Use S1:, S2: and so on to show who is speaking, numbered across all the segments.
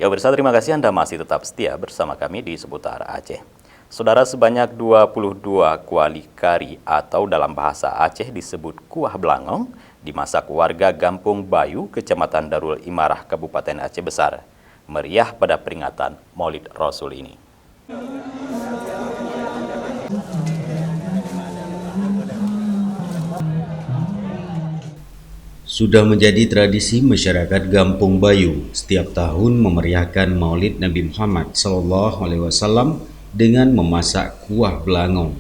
S1: Ya pemirsa, terima kasih Anda masih tetap setia bersama kami di Seputar Aceh. Saudara, sebanyak 22 kuali kari atau dalam bahasa Aceh disebut kuah belangong dimasak warga Gampung Bayu, Kecamatan Darul Imarah, Kabupaten Aceh Besar. Meriah pada peringatan Maulid Rasul ini.
S2: Sudah menjadi tradisi masyarakat Gampung Bayu setiap tahun memeriahkan Maulid Nabi Muhammad SAW dengan memasak kuah belangong.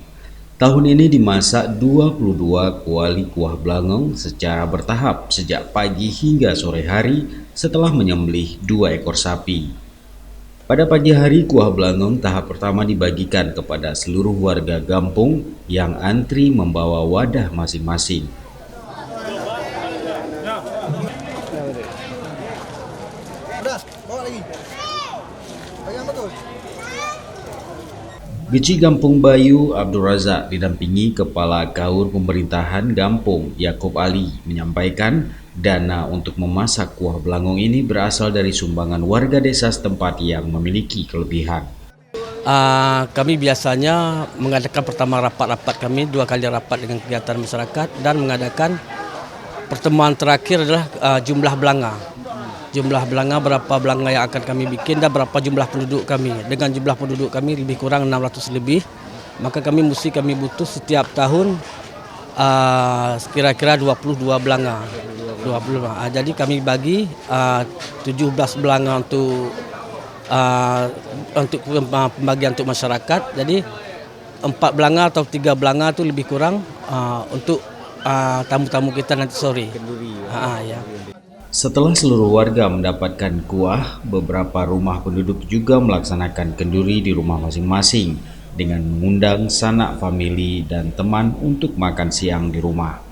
S2: Tahun ini dimasak 22 kuali kuah belangong secara bertahap sejak pagi hingga sore hari setelah menyembelih 2 ekor sapi. Pada pagi hari, kuah belangong tahap pertama dibagikan kepada seluruh warga Gampung yang antri membawa wadah masing-masing. Beci Gampung Bayu Abdul Razak didampingi Kepala Kaur Pemerintahan Gampung Yakub Ali menyampaikan dana untuk memasak kuah belangong ini berasal dari sumbangan warga desa setempat yang memiliki kelebihan.
S3: Kami biasanya mengadakan pertama rapat-rapat kami, 2 kali rapat dengan kegiatan masyarakat dan mengadakan pertemuan terakhir adalah jumlah belanga. Jumlah belanga, berapa belanga yang akan kami bikin dan berapa jumlah penduduk kami. Dengan jumlah penduduk kami lebih kurang 600 lebih, maka kami butuh setiap tahun kira-kira 22 belanga. 20. Jadi kami bagi 17 belanga untuk pembagian untuk masyarakat. Jadi 4 belanga atau 3 belanga itu lebih kurang untuk tamu-tamu kita nanti sore. Ya.
S2: Setelah seluruh warga mendapatkan kuah, beberapa rumah penduduk juga melaksanakan kenduri di rumah masing-masing dengan mengundang sanak famili dan teman untuk makan siang di rumah.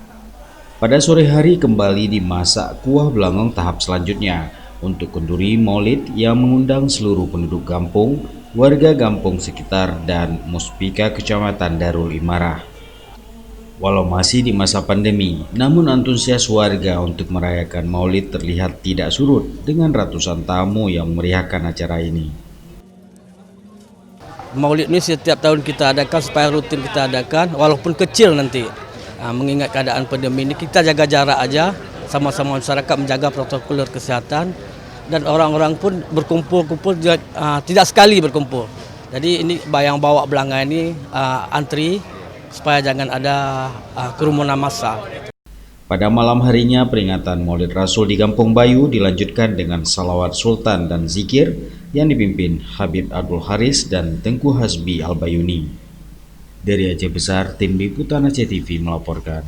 S2: Pada sore hari kembali dimasak kuah belangong tahap selanjutnya untuk kenduri Maulid yang mengundang seluruh penduduk kampung, warga kampung sekitar dan Muspika Kecamatan Darul Imarah. Walau masih di masa pandemi, namun antusias warga untuk merayakan Maulid terlihat tidak surut dengan ratusan tamu yang memeriahkan acara ini.
S3: Maulid ini setiap tahun kita adakan supaya rutin kita adakan, walaupun kecil nanti. Mengingat keadaan pandemi ini, kita jaga jarak aja, sama-sama masyarakat menjaga protokol kesehatan, dan orang-orang pun berkumpul-kumpul, tidak sekali berkumpul. Jadi ini yang bawa belanga ini antri, supaya jangan ada kerumunan massa.
S2: Pada malam harinya peringatan Maulid Rasul di Gampung Bayu dilanjutkan dengan salawat sultan dan zikir yang dipimpin Habib Abdul Haris dan Tengku Hasbi Al-Bayuni. Dari Aceh Besar, tim Liputan Aceh TV melaporkan.